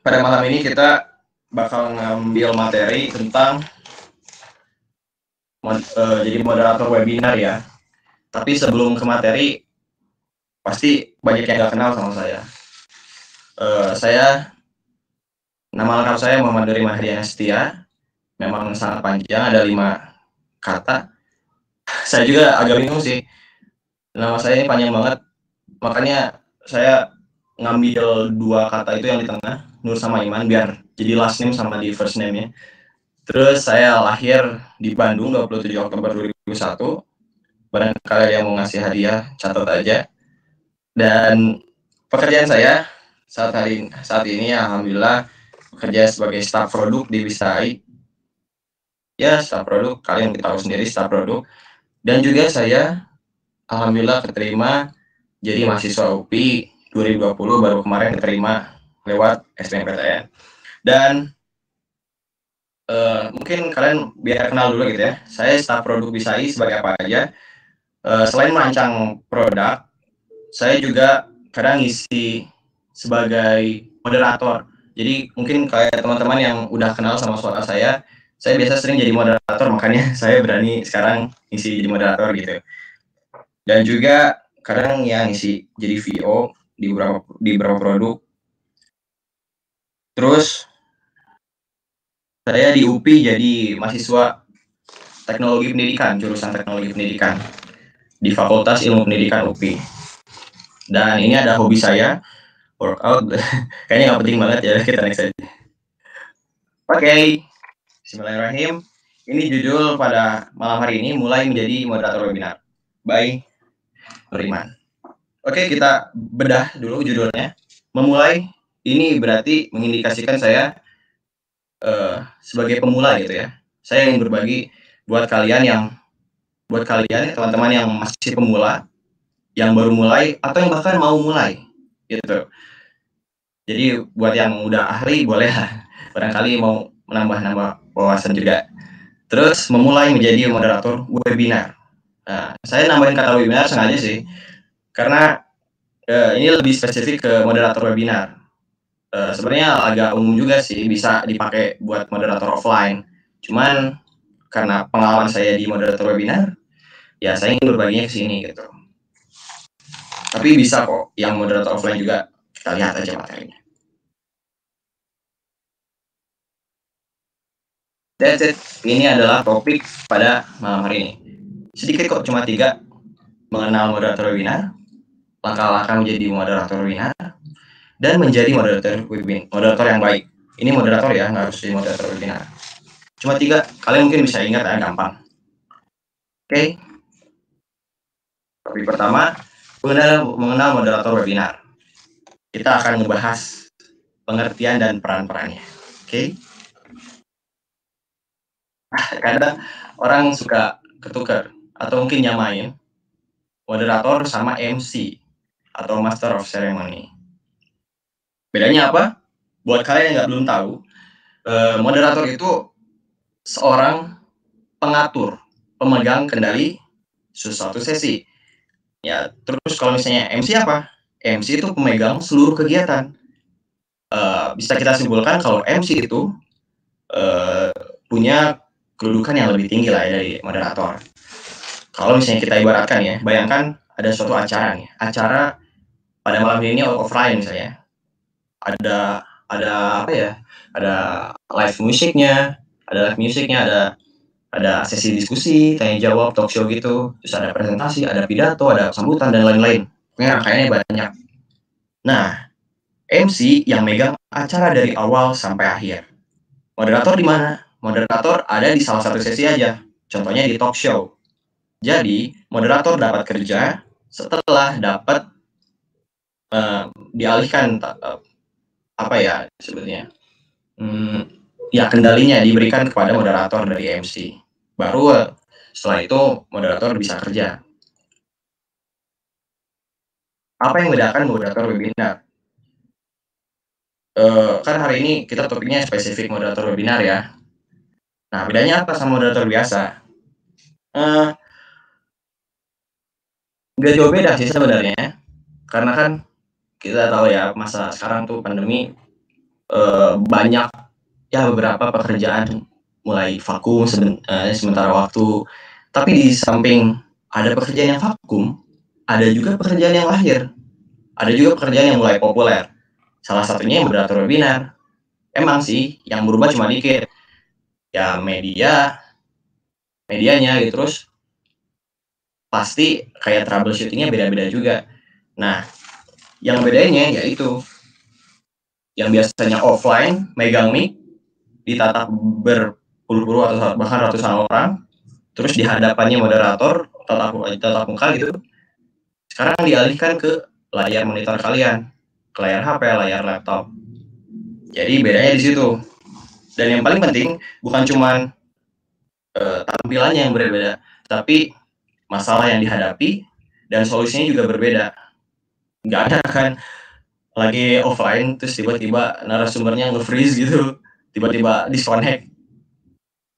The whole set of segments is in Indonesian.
pada malam ini kita bakal ngambil materi tentang jadi moderator webinar ya. Tapi sebelum ke materi, pasti banyak yang nggak kenal sama saya. Saya nama lengkap saya Muhammad Nuri Mahdiana Setia. Memang sangat panjang, ada 5 kata. Saya juga agak bingung sih. Nama saya ini panjang banget, makanya saya ngambil 2 kata itu yang di tengah, Nur sama Iman, biar jadi last name sama di first name-nya. Terus saya lahir di Bandung 27 Oktober 2001. Barangkali ada yang mau ngasih hadiah, catat aja. Dan pekerjaan saya saat ini alhamdulillah bekerja sebagai staf produk di Bisai. Ya, staf produk, kalian tahu sendiri staf produk. Dan juga saya alhamdulillah keterima jadi mahasiswa UPI 2020, baru kemarin keterima lewat SBMPTN. Dan mungkin kalian biar kenal dulu gitu ya. Saya staf produk Bisai sebagai apa aja. Selain merancang produk, saya juga kadang ngisi sebagai moderator. Jadi mungkin kayak teman-teman yang udah kenal sama suara saya biasa sering jadi moderator, makanya saya berani sekarang ngisi jadi moderator gitu. Dan juga kadang ya ngisi jadi VO di beberapa produk. Terus saya di UPI jadi mahasiswa teknologi pendidikan, jurusan teknologi pendidikan di Fakultas Ilmu Pendidikan UPI. Dan ini ada hobi saya, workout. Kayaknya nggak penting banget ya, kita next aja. Oke, bismillahirrahmanirrahim. Ini judul pada malam hari ini, mulai menjadi moderator webinar by Nuriman. Oke, kita bedah dulu judulnya. Memulai, ini berarti mengindikasikan saya sebagai pemula gitu ya. Saya ingin berbagi buat kalian teman-teman yang masih pemula, yang baru mulai, atau yang bahkan mau mulai gitu. Jadi buat yang udah ahli boleh lah, barangkali mau menambah-nambah wawasan juga. Terus memulai menjadi moderator webinar. Nah, saya nambahin kata webinar sengaja sih, karena ini lebih spesifik ke moderator webinar. Sebenarnya agak umum juga sih, bisa dipakai buat moderator offline. Cuman karena pengalaman saya di moderator webinar, ya saya ingin berbaginya ke sini gitu. Tapi bisa kok yang moderator offline juga, kita lihat aja materinya. That's it. Ini adalah topik pada malam hari ini. Sedikit kok, cuma 3. Mengenal moderator webinar, langkah-langkah menjadi moderator webinar, dan menjadi moderator yang baik. Ini moderator ya, nggak harus jadi moderator webinar. Cuma 3, kalian mungkin bisa ingat ya, gampang. Oke. Topik pertama, mengenal moderator webinar. Kita akan membahas pengertian dan peran-perannya. Oke. Kadang orang suka ketukar atau mungkin nyamain moderator sama MC atau Master of Ceremony. Bedanya apa? Buat kalian yang belum tahu, moderator itu seorang pengatur, pemegang kendali suatu sesi. Ya, terus kalau misalnya MC apa? MC itu pemegang seluruh kegiatan. Bisa kita simpulkan kalau MC itu punya kedudukan yang lebih tinggi lah ya dari moderator. Kalau misalnya kita ibaratkan ya, bayangkan ada suatu acara nih, acara pada malam ini offline misalnya. Ada apa ya? Ada live musiknya, ada sesi diskusi, tanya jawab, talk show gitu, terus ada presentasi, ada pidato, ada sambutan dan lain-lain. Rangkaiannya banyak. Nah, MC yang megang acara dari awal sampai akhir. Moderator di mana? Moderator ada di salah satu sesi aja. Contohnya di talk show. Jadi, moderator dapat kerja setelah dapat dialihkan apa ya sebetulnya. Ya kendalinya diberikan kepada moderator dari MC. Baru setelah itu moderator bisa kerja. Apa yang membedakan moderator webinar? Kan hari ini kita topiknya spesifik moderator webinar ya. Nah, bedanya apa sama moderator biasa? Nggak jauh beda sih sebenarnya. Karena kan kita tahu ya masa sekarang tuh pandemi, banyak ya beberapa pekerjaan mulai vakum sementara waktu. Tapi di samping ada pekerjaan yang vakum, ada juga pekerjaan yang lahir. Ada juga pekerjaan yang mulai populer. Salah satunya yang moderator webinar. Emang sih yang berubah cuma dikit. Ya medianya gitu, terus pasti kayak troubleshooting-nya beda-beda juga. Nah, yang bedanya yaitu yang biasanya offline megang mic ditatap berpuluh-puluh atau bahkan ratusan orang, terus di hadapannya moderator tatap muka gitu. Sekarang dialihkan ke layar monitor kalian, ke layar HP, layar laptop. Jadi bedanya di situ. Dan yang paling penting bukan cuman tampilannya yang berbeda, tapi masalah yang dihadapi dan solusinya juga berbeda. Nggak ada kan lagi offline terus tiba-tiba narasumbernya nge-freeze gitu, tiba-tiba disconnect,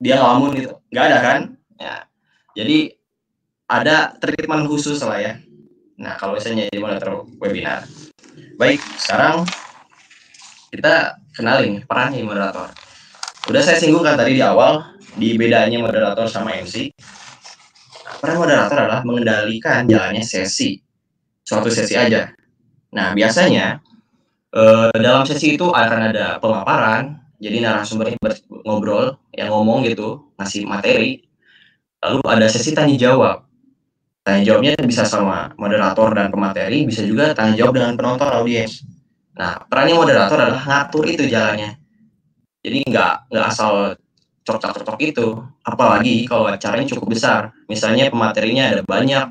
dia ngelamun gitu, nggak ada kan ya. Jadi ada treatment khusus lah ya. Nah kalau misalnya jadi moderator webinar, baik sekarang kita kenalin perannya moderator. Udah saya singgung kan tadi di awal di bedanya moderator sama MC. Peran moderator adalah mengendalikan jalannya suatu sesi aja. Nah biasanya dalam sesi itu akan ada pemaparan, jadi narasumbernya ngobrol, yang ngomong gitu, ngasih materi. Lalu ada sesi tanya jawab. Tanya jawabnya bisa sama moderator dan pemateri, bisa juga tanya jawab dengan penonton audiens. Nah, perannya moderator adalah ngatur itu jalannya. Jadi nggak asal cocok-cocok itu. Apalagi kalau acaranya cukup besar. Misalnya pematerinya ada banyak.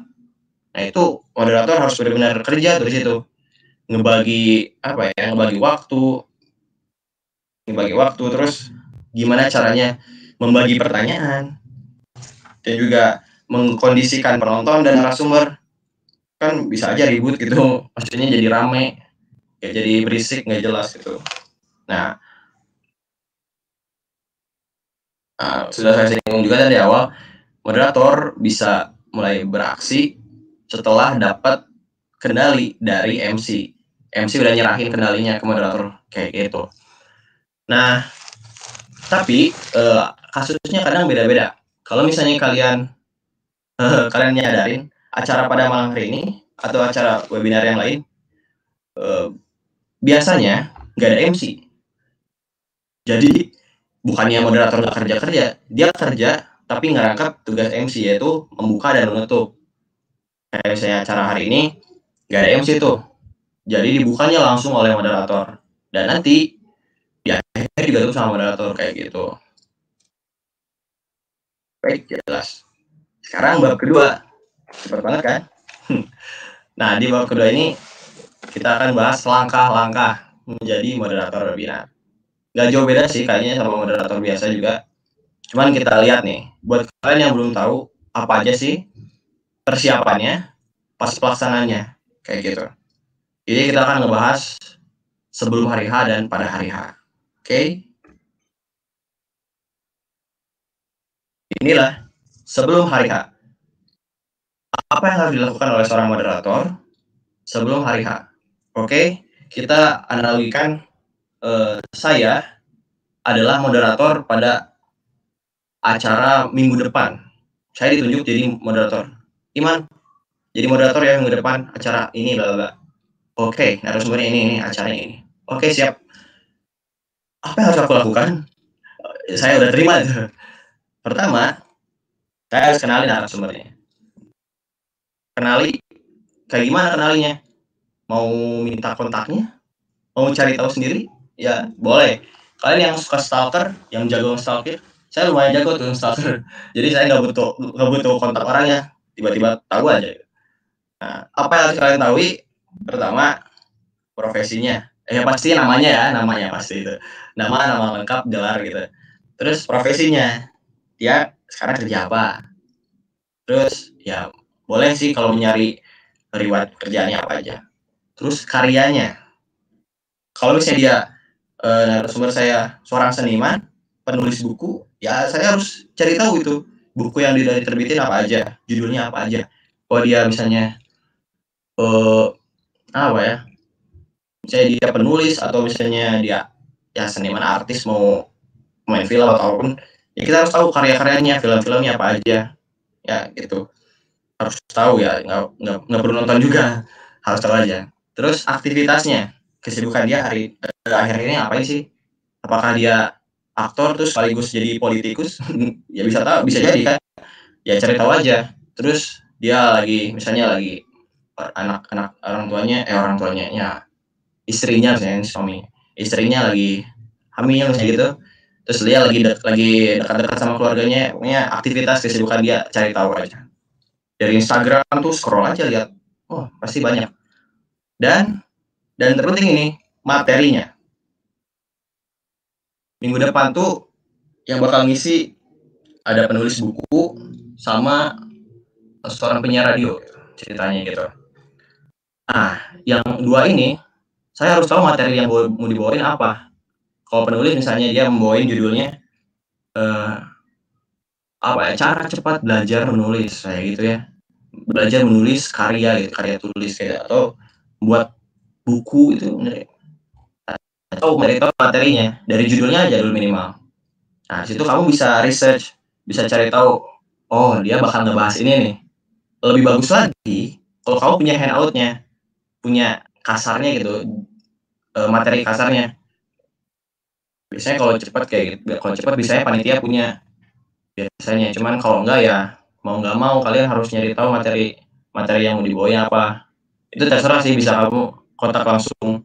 Nah, itu moderator harus benar-benar kerja dari situ. Ngebagi waktu, terus gimana caranya membagi pertanyaan, dan juga mengkondisikan penonton dan narasumber. Kan bisa aja ribut gitu, maksudnya jadi rame, ya jadi berisik, nggak jelas gitu. Nah, sudah saya singgung juga tadi awal, moderator bisa mulai beraksi setelah dapat kendali dari MC. MC udah nyerahin kendalinya ke moderator, kayak gitu. Nah, tapi kasusnya kadang beda-beda. Kalau misalnya kalian nyadarin acara pada malam hari ini atau acara webinar yang lain, biasanya nggak ada MC. Jadi bukannya moderator nggak kerja, dia kerja tapi ngerangkap tugas MC, yaitu membuka dan menutup. Kayak misalnya acara hari ini nggak ada MC tuh, jadi dibukanya langsung oleh moderator. Dan nanti di akhirnya juga tuh sama moderator kayak gitu. Baik, jelas. Sekarang bab kedua, cepet banget kan? Nah di bab kedua ini kita akan bahas langkah-langkah menjadi moderator webinar. Gak jauh beda sih kayaknya sama moderator biasa juga. Cuman kita lihat nih, buat kalian yang belum tahu apa aja sih persiapannya pas pelaksanaannya, kayak gitu. Jadi kita akan ngebahas sebelum hari H dan pada hari H. Oke? Inilah sebelum hari H. Apa yang harus dilakukan oleh seorang moderator sebelum hari H? Oke, kita analogikan saya adalah moderator pada acara minggu depan. Saya ditunjuk jadi moderator. Iman, jadi moderator ya minggu depan acara ini bla bla. Oke, narasumbernya ini acaranya ini. Oke, siap. Apa yang harus aku lakukan? Saya udah terima itu. Pertama, saya harus kenali narasumbernya. Kenali, kayak gimana kenalinya? Mau minta kontaknya? Mau cari tahu sendiri? Ya, boleh. Kalian yang suka stalker, yang jago stalker, saya lumayan jago tuh stalker. Jadi saya nggak butuh kontak orangnya, tiba-tiba tahu aja. Nah, apa yang harus kalian tahu? Pertama, profesinya. Pasti namanya pasti itu. Nama lengkap, gelar gitu. Terus profesinya, dia sekarang kerja apa? Terus ya boleh sih kalau nyari riwayat kerjaannya apa aja. Terus karyanya. Kalau misalnya dia narasumber saya seorang seniman, penulis buku, ya saya harus cari tahu itu buku yang diterbitin apa aja, judulnya apa aja. Oh dia misalnya apa ya? Misalnya dia penulis atau misalnya dia ya seniman artis mau main film ataupun ya kita harus tahu karya-karyanya, film-filmnya apa aja, ya gitu. Harus tahu ya, nggak perlu nonton juga, harus tahu aja. Terus aktivitasnya, kesibukan dia akhir-akhir ini apain sih? Apakah dia aktor terus sekaligus jadi politikus? Ya bisa jadi kan, ya cari tahu aja. Terus dia misalnya lagi anak-anak orang tuanya ya istrinya misalnya suami, istrinya lagi hamil misalnya gitu, terus dia lagi dekat-dekat sama keluarganya, pokoknya aktivitas kesibukan dia cari tahu aja. Dari Instagram tuh scroll aja lihat, oh pasti banyak. Dan terpenting ini materinya. Minggu depan tuh yang bakal ngisi ada penulis buku sama seorang penyiar radio ceritanya gitu. Nah, yang dua ini saya harus tahu materi yang mau dibawain apa. Kalau penulis misalnya dia membawain judulnya apa ya, cara cepat belajar menulis kayak gitu ya. Belajar menulis karya gitu, karya tulis kayak atau buat buku itu bener ya. Atau materinya dari judulnya aja dulu minimal. Nah, situ kamu bisa research, bisa cari tahu, oh dia bakal ngebahas ini nih. Lebih bagus lagi kalau kamu punya handout-nya, punya kasarnya gitu, materi kasarnya. Biasanya kalau cepat kayak gitu, kalau cepat biasanya panitia punya biasanya. Cuman kalau enggak ya mau nggak mau kalian harus nyari tahu materi yang mau dibawain apa. Itu terserah sih, bisa kamu kontak langsung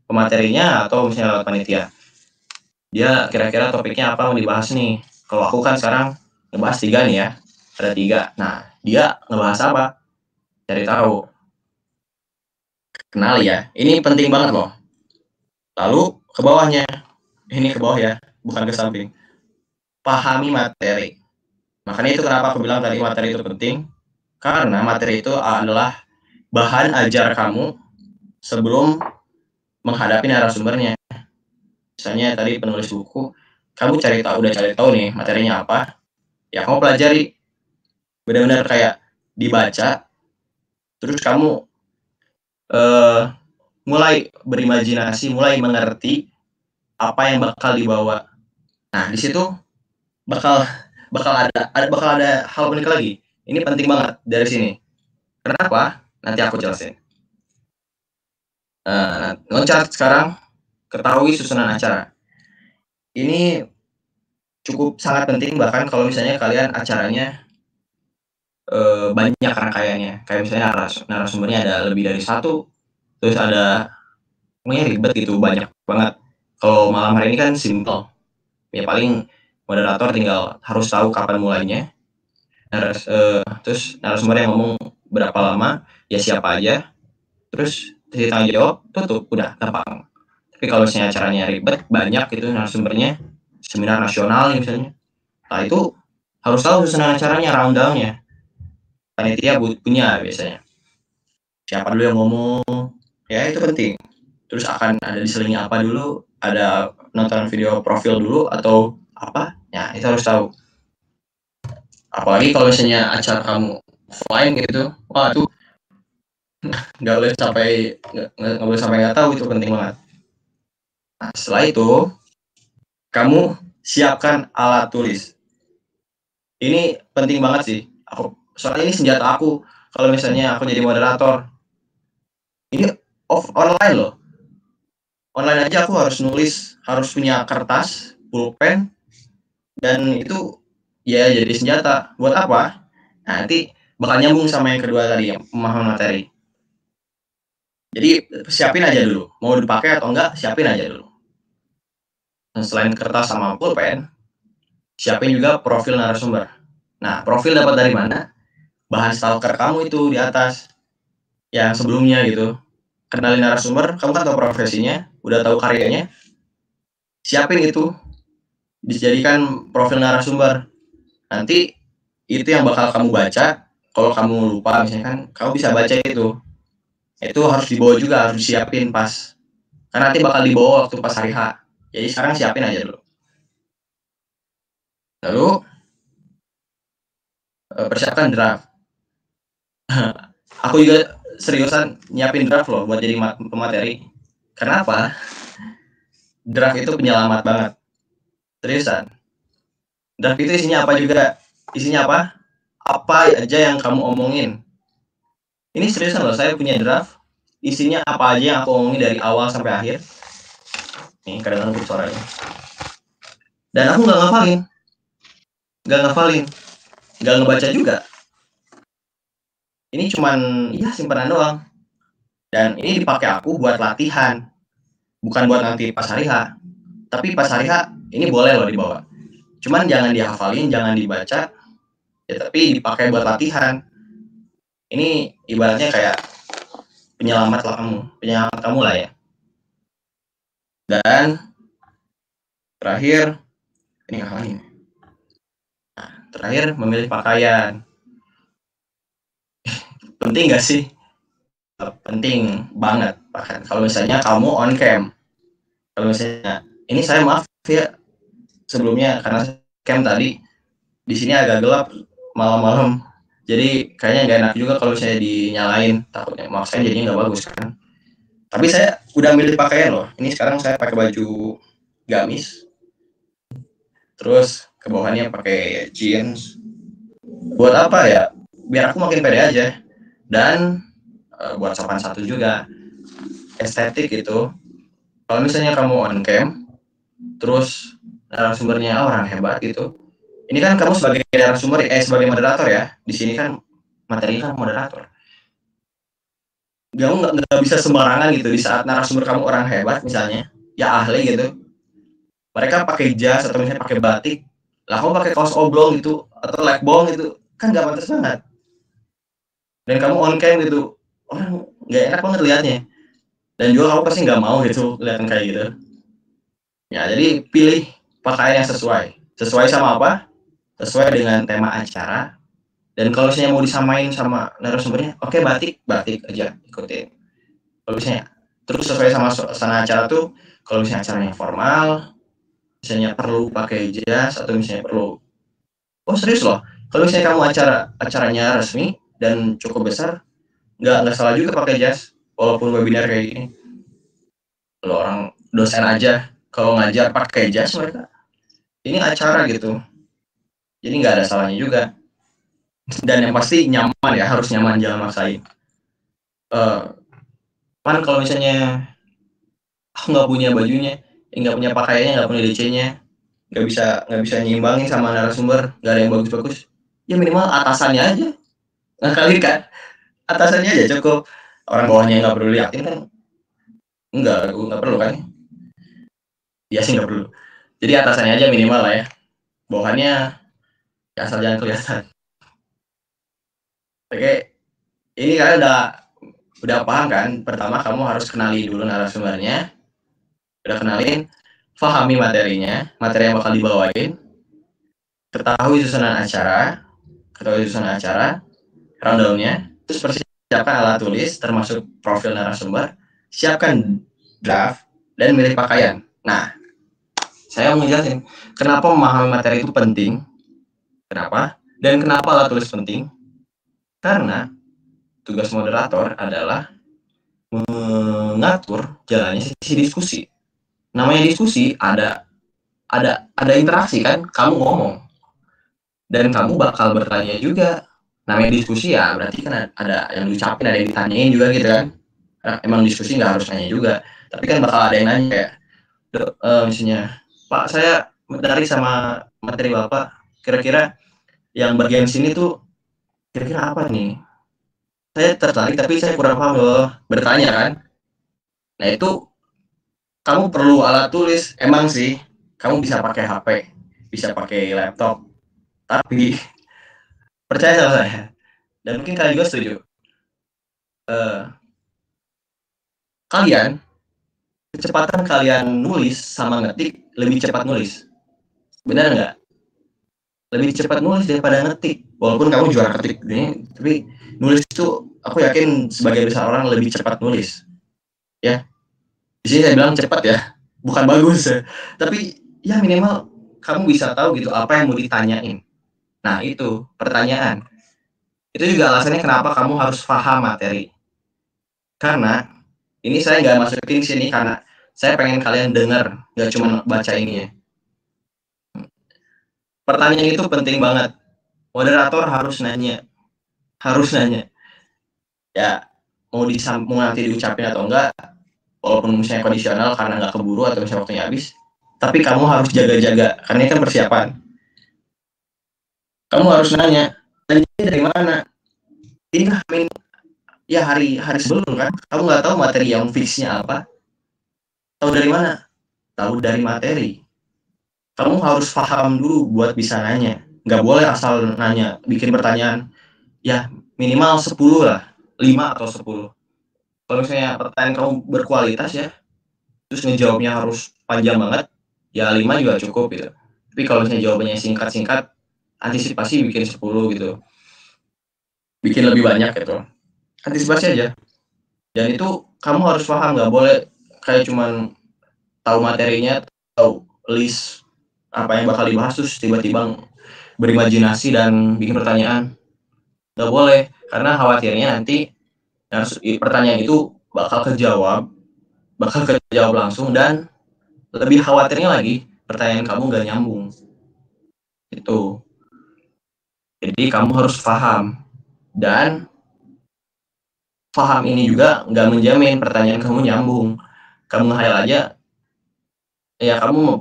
ke materinya atau misalnya lewat panitia. Dia kira-kira topiknya apa mau dibahas nih. Kalau aku kan sekarang ngebahas 3 nih ya, ada 3. Nah, dia ngebahas apa? Cari tahu. Kenali ya, ini penting banget loh. Lalu ke bawahnya, ini ke bawah ya, bukan ke samping. Pahami materi. Makanya itu kenapa aku bilang tadi materi itu penting, karena materi itu adalah bahan ajar kamu sebelum menghadapi narasumbernya. Misalnya tadi penulis buku, kamu udah cari tahu nih materinya apa, ya kamu pelajari. Benar-benar kayak dibaca, terus kamu mulai berimajinasi, mulai mengerti apa yang bakal dibawa. Nah, di situ bakal bakal ada hal unik lagi. Ini penting banget dari sini. Kenapa? Nanti aku jelasin. Loncat sekarang, ketahui susunan acara. Ini cukup sangat penting, bahkan kalau misalnya kalian acaranya banyak rangkaiannya. Kayak misalnya narasumbernya ada lebih dari satu, terus ada pokoknya ribet gitu, banyak banget. Kalau malam hari ini kan simple, ya paling moderator tinggal harus tahu kapan mulainya, terus narasumber yang ngomong berapa lama, ya siapa aja, terus tanya jawab, tutup, udah gampang. Tapi kalau misalnya acaranya ribet, banyak itu narasumbernya, seminar nasional misalnya, nah itu harus tahu susunan acaranya, rundown-nya. Panitia punya biasanya. Siapa dulu yang ngomong, ya itu penting. Terus akan ada diselingi apa dulu, ada nonton video profil dulu atau apa, ya itu harus tahu. Apalagi kalau misalnya acara kamu offline gitu, wah itu nggak boleh sampai nggak tahu, itu penting banget. Nah, setelah itu kamu siapkan alat tulis. Ini penting banget sih. Soalnya ini senjata aku kalau misalnya aku jadi moderator. Ini online loh. Online aja aku harus nulis, harus punya kertas, pulpen, dan itu ya jadi senjata. Buat apa? Nah, nanti bakal nyambung sama yang kedua tadi, yang pemahaman materi. Jadi siapin aja dulu, mau dipakai atau enggak, siapin aja dulu. Dan selain kertas sama pulpen, siapin juga profil narasumber. Nah, profil dapat dari mana? Bahan stalker kamu itu di atas, yang sebelumnya gitu. Kenalin narasumber, kamu kan tahu profesinya, udah tahu karyanya, siapin itu, dijadikan profil narasumber. Nanti itu yang bakal kamu baca. Kalau kamu lupa misalnya kan, kamu bisa baca itu. Itu harus dibawa juga, harus disiapin pas. Karena nanti bakal dibawa waktu pas hari H. Jadi sekarang siapin aja dulu. Lalu persiapkan draft. Aku juga seriusan nyiapin draft loh buat jadi pemateri. Kenapa? Draft itu penyelamat banget, seriusan. Draft itu isinya apa juga, isinya apa? Apa aja yang kamu omongin. Ini seriusan loh, saya punya draft, isinya apa aja yang aku omongin dari awal sampai akhir. Nih, kadang-kadang suaranya. Dan aku nggak ngafalin, nggak ngebaca juga. Ini cuman ya simpanan doang. Dan ini dipakai aku buat latihan, bukan buat nanti pas hari H. Tapi pas hari H ini boleh loh dibawa. Cuman jangan dihafalin, jangan dibaca, ya tapi dipakai buat latihan. Ini ibaratnya kayak penyelamat kamu lah ya. Dan terakhir, ini ngapain? Nah, terakhir memilih pakaian. Penting gak sih? Penting banget. Bahkan kalau misalnya kamu on cam, kalau misalnya ini saya maaf ya sebelumnya karena cam tadi di sini agak gelap malam-malam, jadi kayaknya nggak enak juga kalau saya dinyalain, takutnya makanya jadinya nggak bagus kan. Tapi saya udah milih pakaian loh. Ini sekarang saya pakai baju gamis, terus ke bawahnya pakai jeans. Buat apa ya? Biar aku makin pede aja. Dan buat sopan satu juga, estetik itu. Kalau misalnya kamu on cam, terus narasumbernya orang hebat gitu. Ini kan kamu sebagai narasumber, sebagai moderator ya. Di sini kan materi kan moderator. Kamu nggak bisa sembarangan gitu di saat narasumber kamu orang hebat misalnya, ya ahli gitu. Mereka pakai jas atau misalnya pakai batik, lah kamu pakai kaos oblong gitu atau lekbong gitu, kan nggak pantas banget. Dan kamu on cam gitu, orang nggak enak banget liatnya. Dan juga kamu pasti nggak mau gitu kelihatan kayak gitu. Ya jadi pilih pakaian yang sesuai. Sesuai sama apa? Sesuai dengan tema acara. Dan kalau misalnya mau disamain sama narasumbernya, oke batik, batik aja ikutin. Kalau misalnya terus sesuai sama suasana acara tuh, kalau misalnya acaranya formal, misalnya perlu pakai jas atau misalnya perlu, oh serius loh, kalau misalnya kamu acaranya resmi dan cukup besar, nggak salah juga pakai jas, walaupun webinar kayak gini. Kalau orang dosen aja kalau ngajar pakai jas mereka, ini acara gitu, jadi nggak ada salahnya juga. Dan yang pasti nyaman ya, harus nyaman, jangan maksain. Kan kalau misalnya aku nggak punya bajunya, nggak punya pakaiannya, nggak punya DC-nya, nggak bisa nyimbangin sama narasumber, nggak ada yang bagus-bagus, ya minimal atasannya aja. Nah kali kan atasannya aja cukup, orang bawahnya nggak perlu liatin kan, nggak perlu kan, ya sih nggak perlu. Jadi atasannya aja minimal lah ya, bawahannya ya asal jangan kelihatan. Oke, ini kalian udah paham kan? Pertama kamu harus kenali dulu narasumbernya, udah kenalin, pahami materinya, materi yang bakal dibawain, ketahui susunan acara, rundown-nya, terus persiapkan alat tulis termasuk profil narasumber, siapkan draft, dan milih pakaian. Nah, saya mau ngejelasin kenapa memahami materi itu penting, kenapa, dan kenapa alat tulis penting. Karena tugas moderator adalah mengatur jalannya sesi diskusi. Namanya diskusi ada interaksi kan, kamu ngomong dan kamu bakal bertanya juga. Namanya diskusi ya berarti kan ada yang diucapin, ada yang ditanyain juga gitu kan. Emang diskusi nggak harus nanya juga, tapi kan bakal ada yang nanya kayak misalnya, Pak saya dari sama materi Bapak, kira-kira yang bagian sini tuh kira-kira apa nih, saya tertarik tapi saya kurang paham loh, bertanya kan. Nah itu kamu perlu alat tulis, emang sih kamu bisa pakai HP, bisa pakai laptop, tapi percaya sama saya, dan mungkin kalian juga setuju, kalian kecepatan kalian nulis sama ngetik lebih cepat nulis, benar nggak? Lebih cepat nulis daripada ngetik, walaupun kamu juara ketik ini, tapi nulis itu aku yakin sebagai besar orang lebih cepat nulis ya. Di sini saya bilang cepat ya, bukan bagus ya, tapi ya minimal kamu bisa tahu gitu apa yang mau ditanyain. Nah itu pertanyaan, itu juga alasannya kenapa kamu harus paham materi. Karena ini saya nggak masukin sini karena Saya pengen kalian dengar, nggak cuma baca ini ya. Pertanyaan itu penting banget. Moderator harus nanya, harus nanya. Ya, mau nanti diucapin atau enggak, walaupun misalnya kondisional karena nggak keburu atau misalnya waktunya habis, tapi kamu harus jaga-jaga, karena ini kan persiapan. Kamu harus nanya, dari mana? Ini kan ya hari sebelum kan, kamu nggak tahu materi yang fixnya apa. Tahu dari mana? Tahu dari materi. Kamu harus paham dulu buat bisa nanya. Nggak boleh asal nanya, bikin pertanyaan. Ya minimal 10 lah, 5 atau 10. Kalau misalnya pertanyaan kamu berkualitas ya, terus ngejawabnya harus panjang banget, ya 5 juga cukup gitu. Tapi kalau misalnya jawabannya singkat-singkat, antisipasi bikin 10 gitu. Bikin lebih banyak gitu. Antisipasi aja. Dan itu kamu harus paham, nggak boleh kayak cuman tahu materinya, tahu list apa yang bakal dibahas terus tiba-tiba berimajinasi dan bikin pertanyaan. Nggak boleh, karena khawatirnya nanti pertanyaan itu bakal kejawab langsung, dan lebih khawatirnya lagi pertanyaan kamu nggak nyambung. Itu. Jadi kamu harus paham, dan paham ini juga nggak menjamin pertanyaan kamu nyambung. Kamu ngehayal aja, ya kamu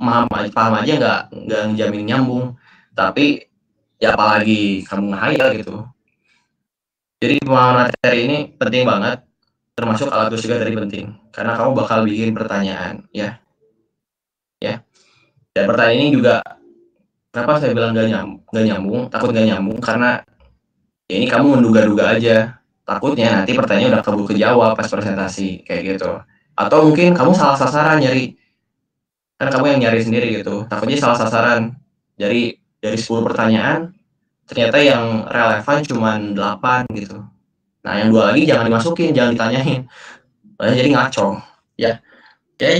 paham aja nggak menjamin nyambung. Tapi ya apalagi kamu ngehayal gitu. Jadi pemahaman materi ini penting banget, termasuk alat bukti juga dari penting, karena kamu bakal bikin pertanyaan, ya. Dan pertanyaan ini juga, kenapa saya bilang nggak nyambung, takut nggak nyambung, karena ya ini kamu menduga-duga aja. Takutnya nanti pertanyaan udah keburu kejawab pas presentasi, kayak gitu. Atau mungkin kamu salah sasaran nyari, kan kamu yang nyari sendiri gitu. Takutnya salah sasaran. Dari 10 pertanyaan, ternyata yang relevan cuma 8 gitu. Nah, yang 2 lagi jangan dimasukin, jangan ditanyain. Jadi ngaco. Ya, oke.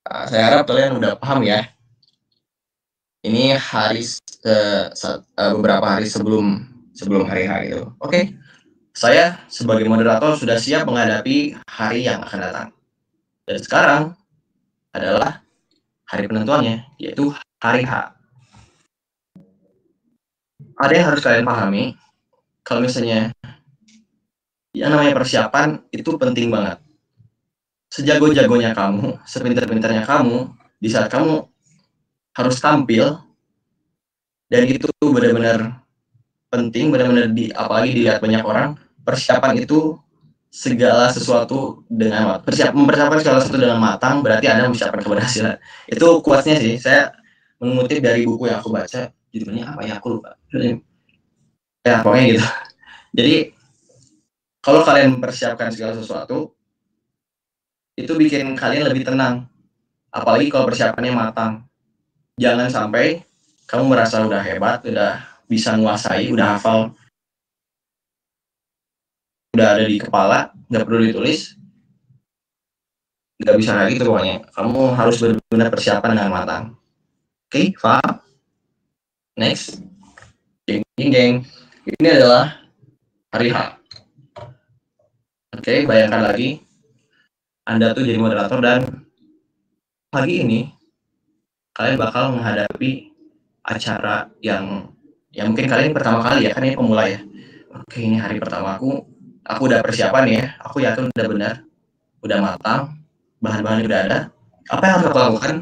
Saya harap kalian udah paham ya. Ini beberapa hari sebelum hari H itu. Oke. Saya sebagai moderator sudah siap menghadapi hari yang akan datang. Dan sekarang adalah hari penentuannya, yaitu hari H. Ada yang harus kalian pahami, kalau misalnya yang namanya persiapan itu penting banget. Sejago-jagonya kamu, sepintar-pintarnya kamu, di saat kamu harus tampil, dan itu benar-benar penting, benar-benar apalagi dilihat banyak orang, persiapan itu segala sesuatu dengan mempersiapkan segala sesuatu dengan matang berarti Anda mempersiapkan keberhasilan. Itu kuatnya sih. Saya mengutip dari buku yang aku baca, judulnya apa ya, aku lupa. Ya, pokoknya gitu. Jadi, kalau kalian mempersiapkan segala sesuatu, itu bikin kalian lebih tenang. Apalagi kalau persiapannya matang. Jangan sampai kamu merasa udah hebat, udah bisa menguasai, udah hafal, udah ada di kepala, nggak perlu ditulis, nggak bisa lagi gitu pokoknya. Kamu harus benar-benar persiapan dengan matang. Oke, paham? Next. Jeng, jeng, jeng. Ini adalah hari H. Oke, bayangkan lagi, Anda tuh jadi moderator, dan pagi ini kalian bakal menghadapi acara yang mungkin kalian pertama kali ya, kan ini pemula ya. Oke, ini hari pertama aku udah persiapan ya, aku yakin udah benar, udah matang, bahan-bahannya udah ada. Apa yang harus aku lakukan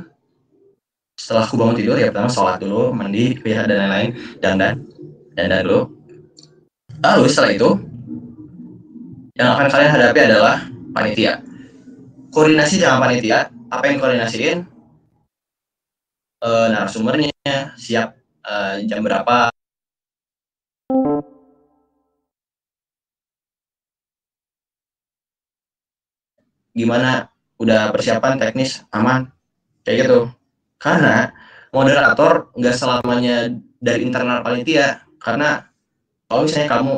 setelah aku bangun tidur? Ya pertama sholat dulu, mandi, ya, dan lain-lain, dandan dulu. Lalu setelah itu yang akan kalian hadapi adalah panitia. Koordinasi dengan panitia, apa yang koordinasiin? Narasumbernya, siap jam berapa, gimana, udah persiapan teknis, aman, kayak gitu. Karena moderator nggak selamanya dari internal panitia, karena kalau misalnya kamu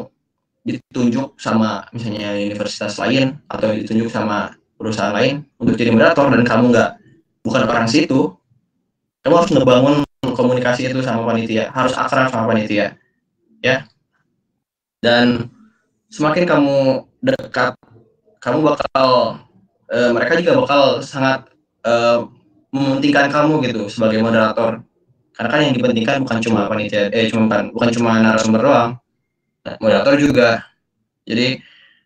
ditunjuk sama misalnya universitas lain atau ditunjuk sama perusahaan lain untuk jadi moderator dan kamu bukan orang situ, kamu harus ngebangun komunikasi itu sama panitia, harus akrab sama panitia, ya. Dan semakin kamu dekat, kamu bakal mereka juga bakal sangat mementingkan kamu gitu sebagai moderator. Karena kan yang dipentingkan bukan cuma panitia, bukan cuma narasumber doang, moderator juga. Jadi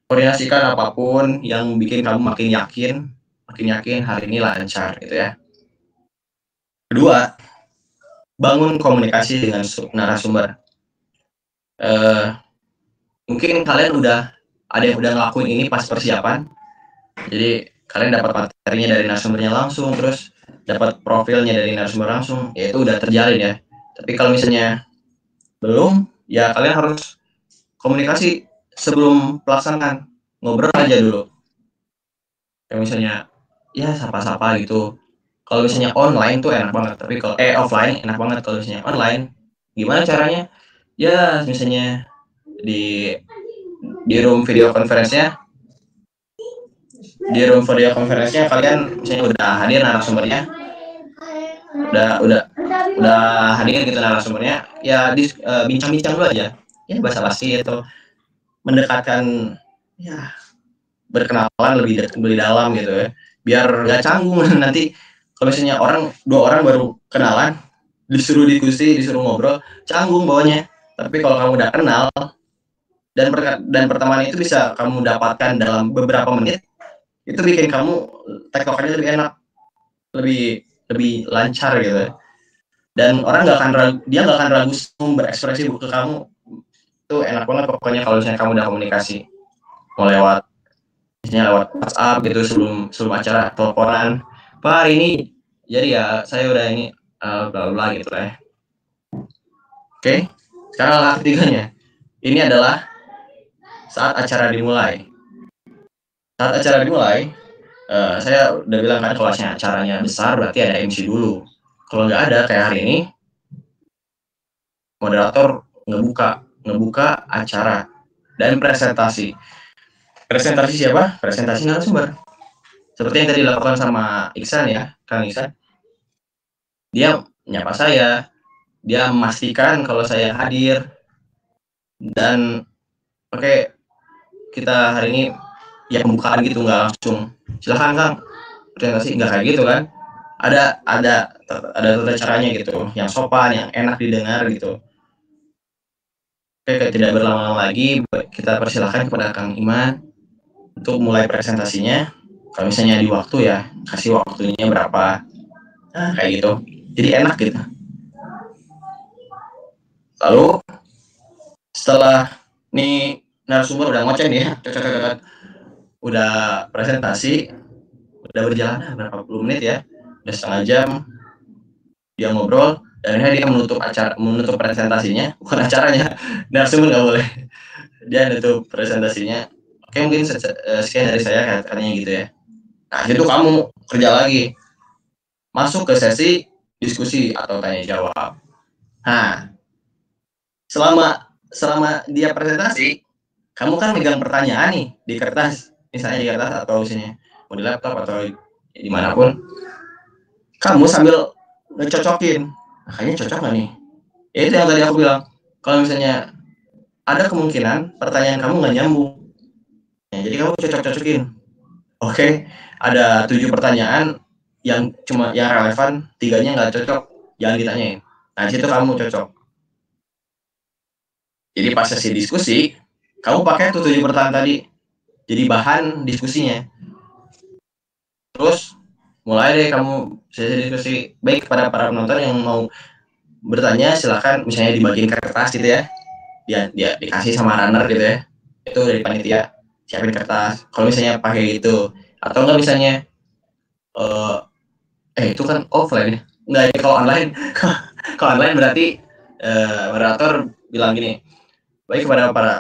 koordinasikan apapun yang bikin kamu makin yakin hari ini lancar gitu ya. Kedua, bangun komunikasi dengan narasumber. Mungkin kalian ada yang udah ngelakuin ini pas persiapan, jadi kalian dapat materinya dari narasumbernya langsung, terus dapat profilnya dari narasumber langsung, ya itu udah terjalin ya. Tapi kalau misalnya belum, ya kalian harus komunikasi sebelum pelaksanaan, ngobrol aja dulu. Kayak misalnya ya sapa-sapa gitu. Kalau misalnya online tuh enak banget, tapi kalau offline enak banget. Kalau misalnya online, gimana caranya? Ya misalnya di room video conference-nya, kalian misalnya udah hadir narasumbernya, udah hadir gitu narasumbernya, ya bincang-bincang dulu aja, ya basa-basi atau mendekatkan, ya berkenalan lebih dalam gitu ya, biar nggak canggung nanti kalau misalnya dua orang baru kenalan disuruh diskusi, disuruh ngobrol, canggung bawahnya. Tapi kalau kamu udah kenal dan pertemanan itu bisa kamu dapatkan dalam beberapa menit, itu bikin kamu tektokannya lebih enak, lebih lebih lancar gitu. Dan orang dia nggak akan ragu berekspresi ke kamu. Itu enak banget pokoknya kalau misalnya kamu udah komunikasi, mau lewat WhatsApp gitu sebelum acara, teleponan, Pak hari ini jadi ya saya udah ini bla bla gitu lah ya. Oke, sekarang langkah ketiganya, ini adalah saat acara dimulai. Saya udah bilang kan kalau acaranya besar berarti ada MC dulu. Kalau nggak ada kayak hari ini, moderator ngebuka acara dan presentasi. Presentasi siapa? Presentasi narasumber. Seperti yang tadi dilakukan sama Iksan ya, Kang Iksan. Dia nyapa saya, dia memastikan kalau saya hadir, dan oke, kita hari ini ya pembukaan gitu, nggak langsung silakan Kang presentasi, nggak kayak gitu kan. Ada tata caranya gitu, yang sopan, yang enak didengar gitu. Oke, tidak berlama-lama lagi, kita persilahkan kepada Kang Iman untuk mulai presentasinya. Kalau misalnya di waktu ya, kasih waktunya berapa, kayak gitu. Jadi enak gitu. Lalu setelah nih narasumber udah ngoceh nih ya, udah presentasi, udah berjalan berapa puluh menit ya, udah setengah jam dia ngobrol, dan akhirnya dia menutup presentasinya, bukan acaranya, narasumber nggak boleh, dia nutup presentasinya. Oke, mungkin sekian dari saya katanya gitu ya. Nah itu kamu kerja lagi, masuk ke sesi diskusi atau tanya jawab. Nah selama dia presentasi, kamu kan megang pertanyaan nih di kertas, misalnya di kertas atau misalnya mau di laptop atau dimanapun, kamu sambil ngecocokin, kayaknya cocok nggak nih? Ya itu yang tadi aku bilang, kalau misalnya ada kemungkinan pertanyaan kamu nggak nyambung, ya, jadi kamu cocok-cocokin. Oke, ada 7 pertanyaan yang relevan, 3-nya nggak cocok, jangan ditanyain. Nah situ kamu cocok. Jadi pas sesi diskusi, kamu pakai tuh 7 pertanyaan tadi jadi bahan diskusinya. Terus mulai deh kamu sesi diskusi, baik kepada para penonton yang mau bertanya silahkan, misalnya dibagiin kertas gitu ya, dia dikasih sama runner gitu ya, itu dari panitia siapin kertas. Kalau misalnya pakai gitu, atau enggak misalnya itu kan offline ya, enggak ya kalau online. Kalau online berarti moderator bilang gini, baik kepada para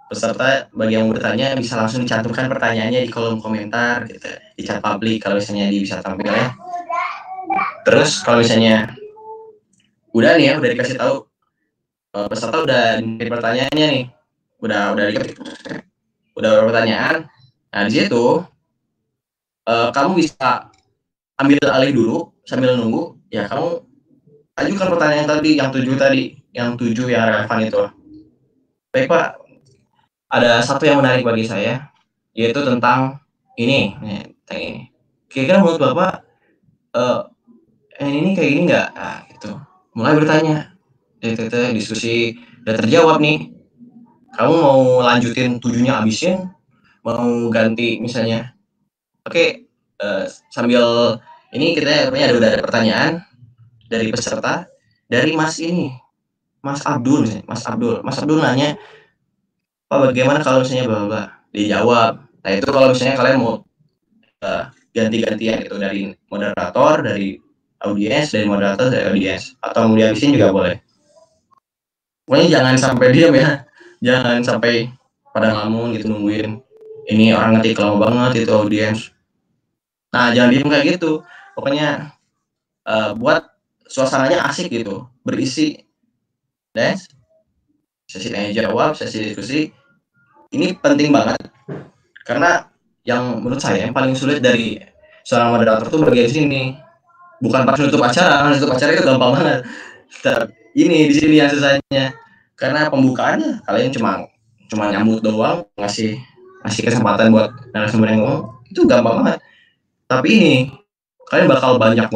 peserta, bagi yang bertanya bisa langsung dicantumkan pertanyaannya di kolom komentar gitu, di chat publik kalau misalnya bisa tampil ya. Terus kalau misalnya udah nih ya, udah dikasih tahu, peserta udah ngirim pertanyaannya nih, udah diketik, udah beberapa pertanyaan. Nah di situ kamu bisa ambil alih dulu sambil nunggu ya, kamu ajukan pertanyaan tadi yang tujuh yang relevan itu. Baik Pak, ada satu yang menarik bagi saya, yaitu tentang ini. tentang ini. Kira-kira menurut Bapak, eee, yang ini kayak gini nggak? Nah, gitu. Mulai bertanya, diskusi, udah terjawab nih, kamu mau lanjutin 7-nya habisin, mau ganti misalnya oke, sambil ini kita rupanya udah ada pertanyaan dari peserta, dari Mas ini, Mas Abdul misalnya, Mas Abdul nanya, "Pak bagaimana kalau misalnya bla bla bla?" Dijawab. Nah itu kalau misalnya kalian mau, ganti-gantian gitu dari moderator, dari moderator, dari audiens, atau mau dihabisin juga boleh. Pokoknya jangan sampai diam ya, jangan sampai pada ngelamun gitu nungguin, ini orang ngetik lama banget itu audiens. Nah jangan diem kayak gitu, pokoknya, buat suasananya asik gitu, berisi dan sesi tanya jawab, sesi diskusi, ini penting banget karena yang menurut saya yang paling sulit dari seorang moderator tuh bagian sini, bukan pas nutup acara itu gampang banget. Ini di sini yang susahnya, karena pembukaannya kalian cuma cuma nyambut doang, ngasih ngasih kesempatan buat narasumber yang ngomong, itu gampang banget. Tapi ini, kalian bakal banyak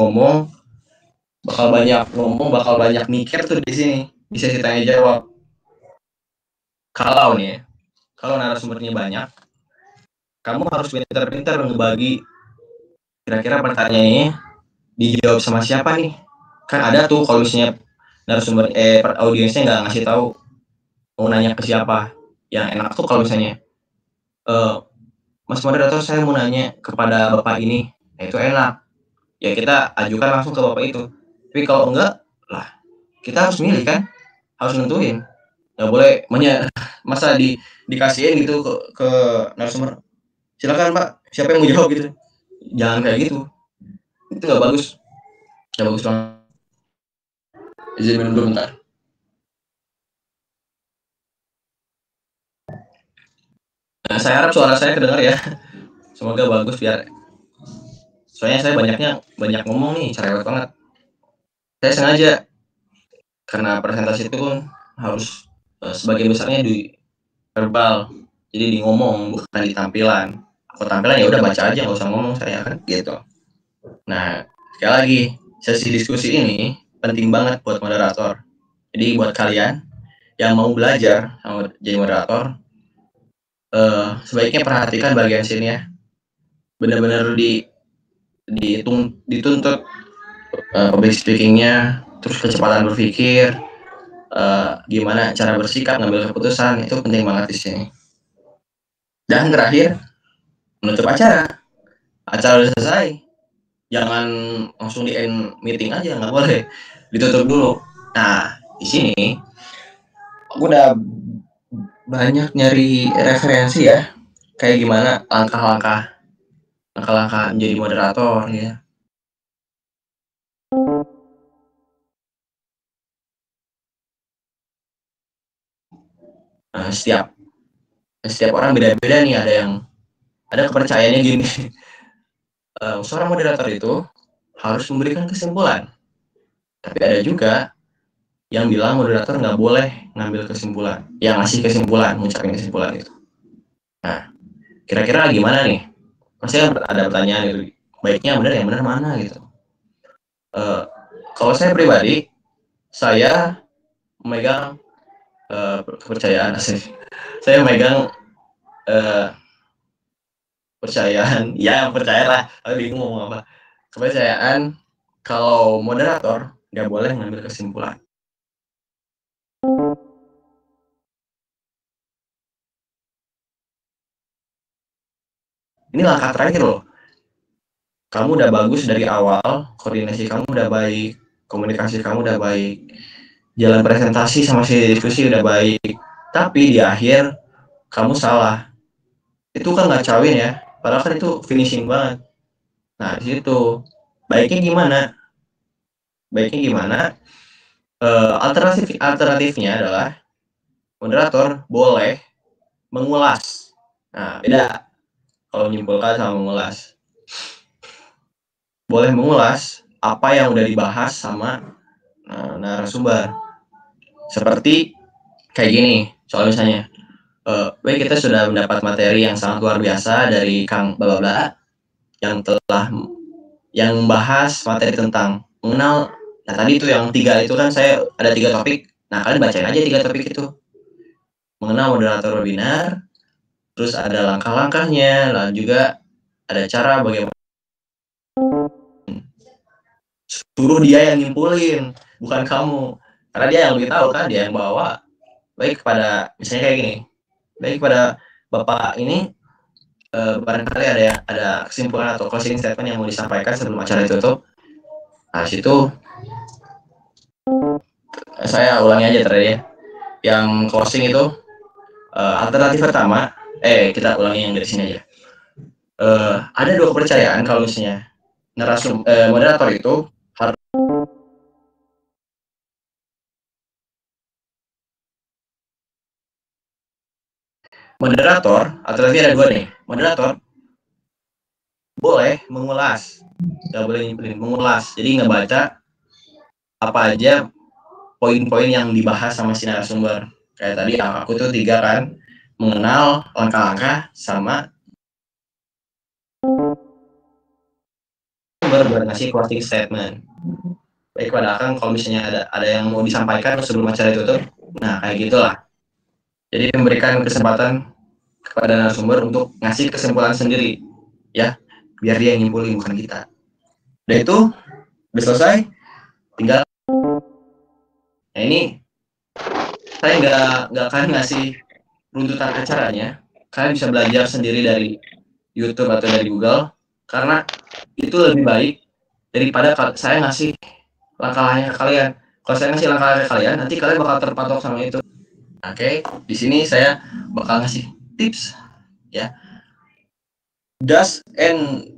mikir tuh di sini, di sesi tanya jawab. Kalau nih ya, kalau narasumbernya banyak, kamu harus pintar-pintar ngebagi kira-kira pertanyaannya dijawab sama siapa nih. Kan ada tuh kalau misalnya narasumber audiensnya nggak ngasih tahu mau nanya ke siapa. Yang enak tuh kalau misalnya eh Mas moderator saya mau nanya kepada bapak ini, nah itu enak. Ya kita ajukan langsung ke bapak itu. Tapi kalau enggak, lah kita harus milih kan, harus nentuin. Nggak boleh masa dikasihin gitu ke narasumber. Silakan Pak, siapa yang mau jawab gitu. Jangan kayak gitu. Itu nggak bagus. Nggak bagus banget. Izin minum dulu bentar. Nah, saya harap suara saya kedengar ya. Semoga bagus biar soalnya saya banyak ngomong nih, cerewet banget. Saya sengaja karena presentasi itu kan harus sebagian besarnya di verbal. Jadi di ngomong bukan di tampilan. Kalau tampilan ya udah baca aja nggak usah ngomong saya kan gitu. Nah, sekali lagi sesi diskusi ini penting banget buat moderator. Jadi buat kalian yang mau belajar sama jadi moderator, sebaiknya perhatikan bagian sini ya. Benar-benar dituntut public speakingnya, terus kecepatan berpikir, gimana cara bersikap ngambil keputusan itu penting banget di sini. Dan terakhir menutup acara. Acara udah selesai, jangan langsung di end meeting aja, nggak boleh, ditutup dulu. Nah di sini aku udah banyak nyari referensi ya, kayak gimana langkah-langkah menjadi moderator ya. Nah, setiap orang beda-beda nih, ada kepercayaannya gini. Seorang moderator itu harus memberikan kesimpulan, tapi ada juga yang bilang moderator nggak boleh ngambil kesimpulan, yang ngasih kesimpulan, ngucapin kesimpulan itu. Nah, kira-kira gimana nih? Pasti ada pertanyaan itu, baiknya benar yang benar mana gitu. Uh, Kalau saya pribadi, saya memegang kepercayaan asli. Saya memegang uh, kepercayaan, ya percayalah, aku bingung ngomong apa. Kepercayaan kalau moderator nggak boleh ngambil kesimpulan. Ini langkah terakhir loh. Kamu udah bagus dari awal, koordinasi kamu udah baik, komunikasi kamu udah baik, jalan presentasi sama si diskusi udah baik, tapi di akhir kamu salah. Itu kan ngacauin ya, padahal kan itu finishing banget. Nah di situ baiknya gimana? Baiknya gimana? Alternatifnya adalah moderator boleh mengulas. Nah beda kalau menyimpulkan sama mengulas. Boleh mengulas apa yang udah dibahas sama narasumber. Seperti kayak gini, soal misalnya, baik kita sudah mendapat materi yang sangat luar biasa dari Kang bla bla bla. yang membahas materi tentang mengenal. Nah tadi itu yang 3 itu kan saya ada 3 topik. Nah kalian bacain aja 3 topik itu. Mengenal moderator webinar, terus ada langkah-langkahnya, lalu juga ada cara bagaimana. Suruh dia yang nyimpulin, bukan kamu. Karena dia yang lebih tahu kan, dia yang bawa. Baik kepada misalnya kayak gini. Baik kepada Bapak ini barangkali ada kesimpulan atau closing statement yang mau disampaikan sebelum acara ditutup. Nah, situ saya ulangi aja tadi ya. Yang closing itu alternatif pertama, kita ulangi yang dari sini aja. Ada 2 kepercayaan kalau misalnya moderator itu harus alternatifnya ada 2 nih. Moderator boleh mengulas, nggak boleh nyimpulin, mengulas. Jadi ngebaca apa aja poin-poin yang dibahas sama si narasumber. Kayak tadi aku tuh 3 kan, mengenal, langkah-langkah, sama buat ngasih closing statement. Baik pada Akang, kalau misalnya ada yang mau disampaikan sebelum acara ditutup, nah kayak gitulah. Jadi memberikan kesempatan kepada narasumber untuk ngasih kesimpulan sendiri, ya, biar dia yang nyimpulin bukan kita. Udah itu, udah selesai, tinggal. Nah ini saya nggak akan ngasih runtutan acaranya. Kalian bisa belajar sendiri dari YouTube atau dari Google, karena itu lebih baik daripada saya ngasih langkah-langkahnya ke kalian. Kalau saya ngasih langkah-langkah ke kalian, nanti kalian bakal terpatok sama itu. Oke, di sini saya bakal ngasih tips, ya. Does and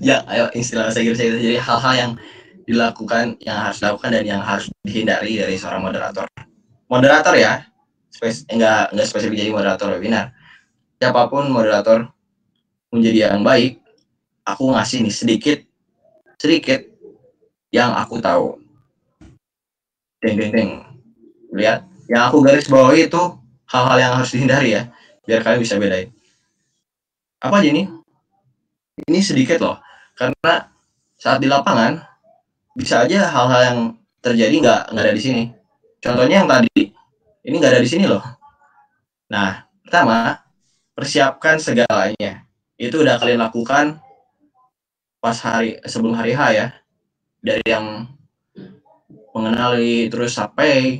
ya, ayo istilah bahasa Inggris itu. Jadi hal-hal yang harus dilakukan dan yang harus dihindari dari seorang moderator. Moderator ya, enggak spesifik jadi moderator webinar. Siapapun moderator menjadi yang baik, aku ngasih nih sedikit yang aku tahu. Deng. Lihat, yang aku garis bawahi itu hal-hal yang harus dihindari ya, biar kalian bisa bedain. Apa aja nih? Ini sedikit loh, karena saat di lapangan bisa aja hal-hal yang terjadi nggak ada di sini. Contohnya yang tadi, ini nggak ada di sini loh. Nah, pertama, persiapkan segalanya. Itu udah kalian lakukan pas sebelum hari H ya. Dari yang mengenali, terus sampai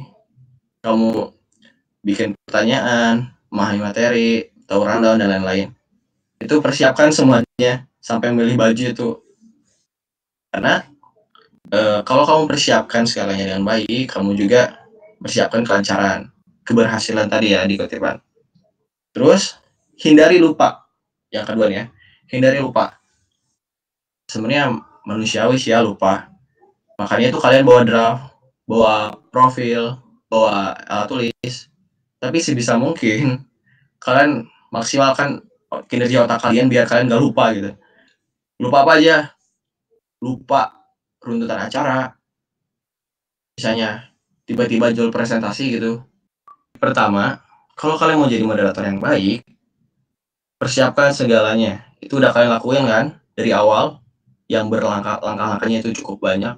kamu bikin pertanyaan, memahami materi, tahu rundown dan lain-lain. Itu persiapkan semuanya sampai milih baju itu. Karena kalau kamu persiapkan segalanya dengan baik, kamu juga persiapkan kelancaran, keberhasilan tadi ya di kutipan. Terus hindari lupa. Yang kedua nih ya, hindari lupa. Sebenarnya manusiawi sih ya lupa. Makanya itu kalian bawa draft, bawa profil, bawa alat tulis. Tapi sebisa mungkin kalian maksimalkan kinerja otak kalian biar kalian gak lupa gitu. Lupa apa aja? Lupa runtutan acara. Misalnya tiba-tiba jual presentasi gitu. Pertama, kalau kalian mau jadi moderator yang baik, persiapkan segalanya. Itu udah kalian lakuin kan dari awal, yang langkah-langkahnya itu cukup banyak.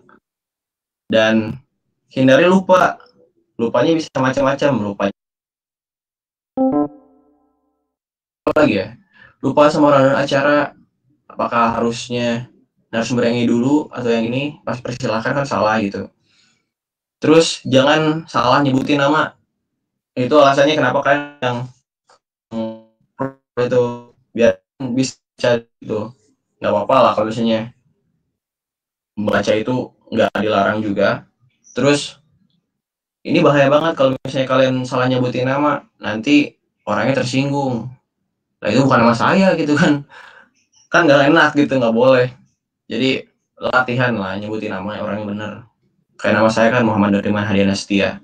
Dan hindari lupa. Lupanya bisa macam-macam. Lupa lagi ya. Lupa sama rundown acara. Apakah harusnya narasumber yang ini dulu atau yang ini? Pas persilahkan kan salah gitu. Terus jangan salah nyebutin nama. Itu alasannya kenapa kalian yang itu biar bisa gitu. Nggak apa-apa lah kalau misalnya membaca itu nggak dilarang juga. Terus ini bahaya banget kalau misalnya kalian salah nyebutin nama, nanti orangnya tersinggung. Nah itu bukan nama saya gitu kan nggak enak gitu, nggak boleh. Jadi latihan lah nyebutin nama orangnya bener. Kayak nama saya kan Muhammad Dariman Hadiana Setia,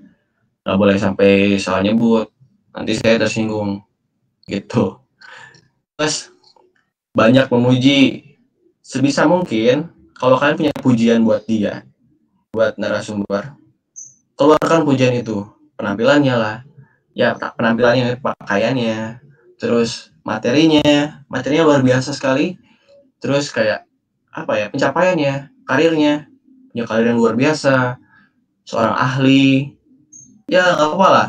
nggak boleh sampai salah nyebut, nanti saya tersinggung gitu. Terus banyak memuji sebisa mungkin. Kalau kalian punya pujian buat dia, buat narasumber, keluarkan pujian itu. Penampilannya lah, ya pakaiannya, terus materinya luar biasa sekali. terus kayak apa ya, pencapaiannya, karirnya, punya karir yang luar biasa, seorang ahli, ya nggak apa-apa lah,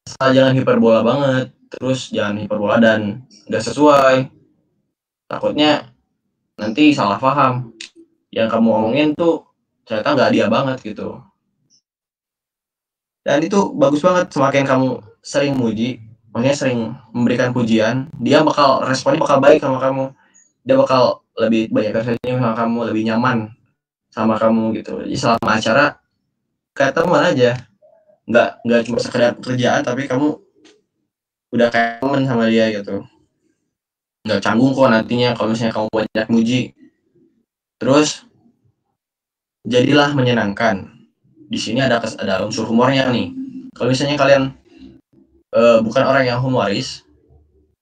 asal jangan hiperbola banget, terus jangan hiperbola dan nggak sesuai, takutnya nanti salah paham, yang kamu omongin tuh ternyata nggak dia banget gitu. Dan itu bagus banget, semakin kamu sering muji, maksudnya sering memberikan pujian, dia bakal responnya bakal baik sama kamu, dia bakal lebih banyak tersenyum sama kamu, lebih nyaman sama kamu gitu. Jadi selama acara kayak teman aja, nggak cuma sekedar pekerjaan, tapi kamu udah kayak teman sama dia gitu. Nggak canggung kok nantinya kalau misalnya kamu banyak muji. Terus jadilah menyenangkan. Di sini ada unsur humornya nih. Kalau misalnya kalian bukan orang yang humoris,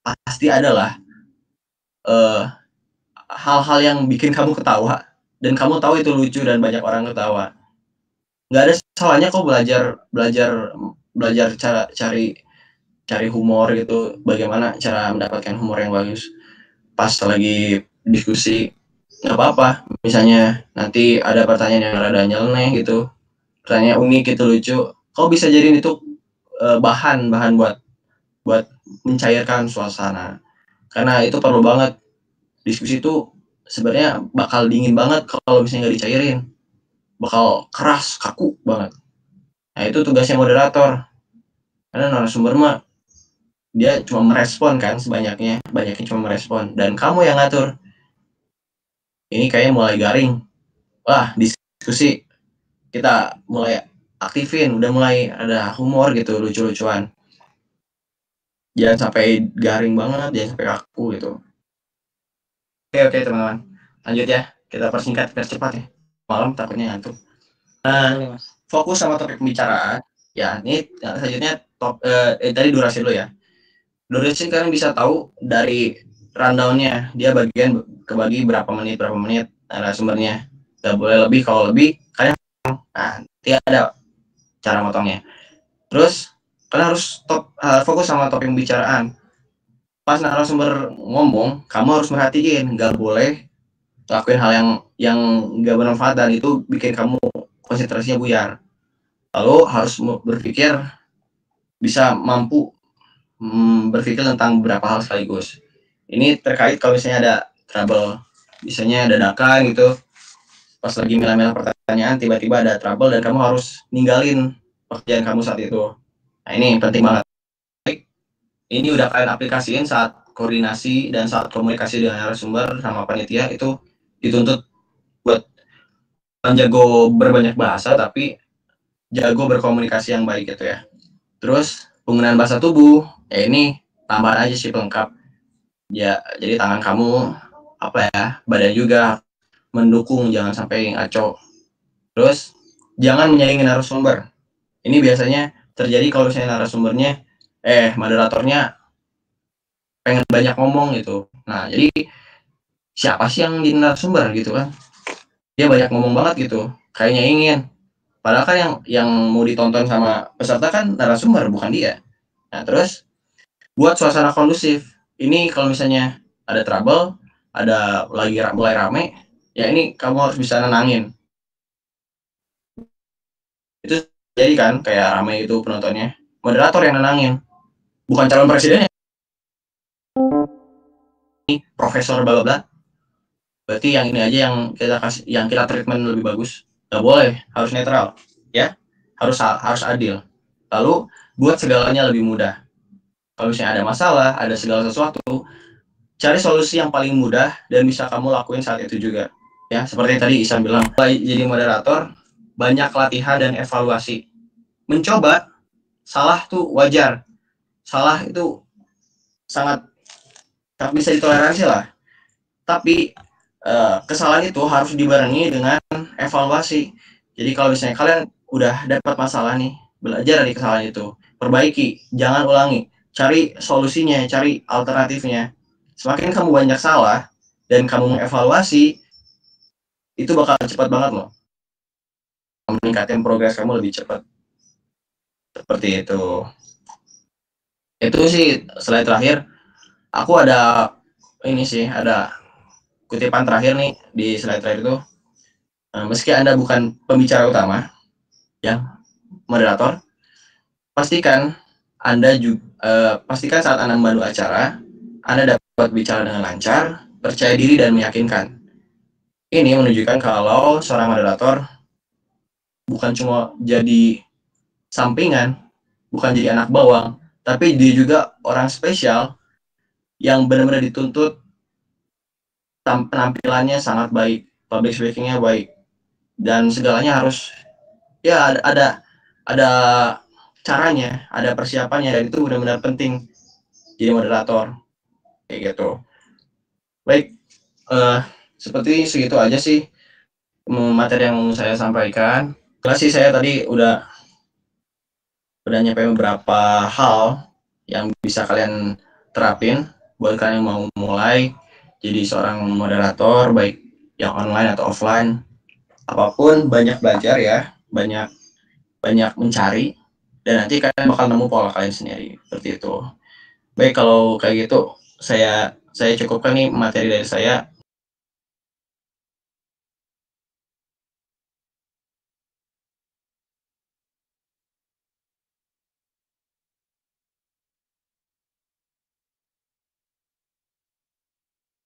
pasti adalah hal-hal yang bikin kamu ketawa dan kamu tahu itu lucu dan banyak orang ketawa. Nggak ada salahnya kok belajar belajar belajar cara cari humor gitu, bagaimana cara mendapatkan humor yang bagus pas lagi diskusi. Nggak apa-apa misalnya nanti ada pertanyaan yang rada nyeleneh gitu, pertanyaan unik gitu, lucu, kau bisa jadiin itu bahan buat buat mencairkan suasana, karena itu perlu banget. Diskusi itu sebenarnya bakal dingin banget kalau misalnya nggak dicairin, bakal keras kaku banget. Nah itu tugasnya moderator, karena narasumber mah dia cuma merespon kan, banyaknya cuma merespon, dan kamu yang ngatur. Ini kayaknya mulai garing, wah diskusi kita mulai aktifin, udah mulai ada humor gitu, lucu-lucuan, jangan sampai garing banget, jangan sampai kaku gitu. Oke teman-teman, lanjut ya, kita persingkat biar cepat ya, malam takutnya ngantuk. Fokus sama topik pembicaraan ya. Ini selanjutnya tadi durasi dulu ya. Durasi kalian bisa tahu dari rundownnya, dia kebagi berapa menit narasumbernya, nggak boleh lebih, kalau lebih kalian nanti ada cara motongnya. Terus kalian harus fokus sama topik pembicaraan. Pas narasumber ngomong, kamu harus merhatiin, nggak boleh lakuin hal yang nggak bermanfaat dan itu bikin kamu konsentrasinya buyar. Lalu harus berpikir, bisa mampu berpikir tentang beberapa hal sekaligus. Ini terkait kalau misalnya ada trouble, misalnya dadakan gitu, pas lagi milah-milah pertanyaan tiba-tiba ada trouble dan kamu harus ninggalin pekerjaan kamu saat itu. Nah ini penting banget. Ini udah kalian aplikasiin saat koordinasi dan saat komunikasi dengan narasumber sama panitia, itu dituntut buat jago berbanyak bahasa tapi jago berkomunikasi yang baik gitu ya. Terus penggunaan bahasa tubuh, ya ini tambahan aja sih pelengkap. Ya, jadi tangan kamu badan juga mendukung, jangan sampai ngaco. Terus jangan menyaingi narasumber. Ini biasanya terjadi kalau misalnya narasumbernya moderatornya pengen banyak ngomong gitu. Nah, jadi siapa sih yang jadi narasumber gitu kan? Dia banyak ngomong banget gitu. Kayaknya ingin. Padahal kan yang mau ditonton sama peserta kan narasumber, bukan dia. Nah, terus buat suasana kondusif. Ini kalau misalnya ada trouble, ada lagi mulai rame, ya ini kamu harus bisa nenangin. Itu jadi kan kayak rame itu penontonnya, moderator yang nenangin, bukan calon presidennya. Ini profesor bla bla, berarti yang ini aja yang kita kasih, yang kita treatment lebih bagus. Gak boleh, harus netral ya, harus adil. Lalu buat segalanya lebih mudah. Kalau misalnya ada masalah, ada segala sesuatu, cari solusi yang paling mudah dan bisa kamu lakuin saat itu juga. Ya, seperti tadi Isan bilang, jadi moderator, banyak latihan dan evaluasi. Mencoba, salah tuh wajar. Salah itu sangat bisa ditoleransi lah. Tapi kesalahan itu harus dibarengi dengan evaluasi. Jadi kalau misalnya kalian udah dapat masalah nih, belajar dari kesalahan itu, perbaiki, jangan ulangi. Cari solusinya, cari alternatifnya. Semakin kamu banyak salah dan kamu mengevaluasi, itu bakal cepat banget loh, meningkatkan progres kamu lebih cepat. Seperti itu. Itu sih. Selain terakhir, aku ada ini sih, ada kutipan terakhir nih di slide terakhir itu, meski Anda bukan pembicara utama, ya, moderator, pastikan pastikan saat Anda memandu acara, Anda dapat bicara dengan lancar, percaya diri dan meyakinkan. Ini menunjukkan kalau seorang moderator bukan cuma jadi sampingan, bukan jadi anak bawang, tapi dia juga orang spesial yang benar-benar dituntut penampilannya sangat baik, public speaking-nya baik, dan segalanya harus ya ada caranya, ada persiapannya, dan itu benar-benar penting jadi moderator kayak gitu. Baik, seperti segitu aja sih materi yang mau saya sampaikan. Kelas sih saya tadi udah nyampe beberapa hal yang bisa kalian terapin buat kalian yang mau mulai jadi seorang moderator, baik yang online atau offline. Apapun, banyak belajar ya, banyak mencari, dan nanti kalian bakal nemu pola kalian sendiri, seperti itu. Baik, kalau kayak gitu saya cukupkan nih materi dari saya.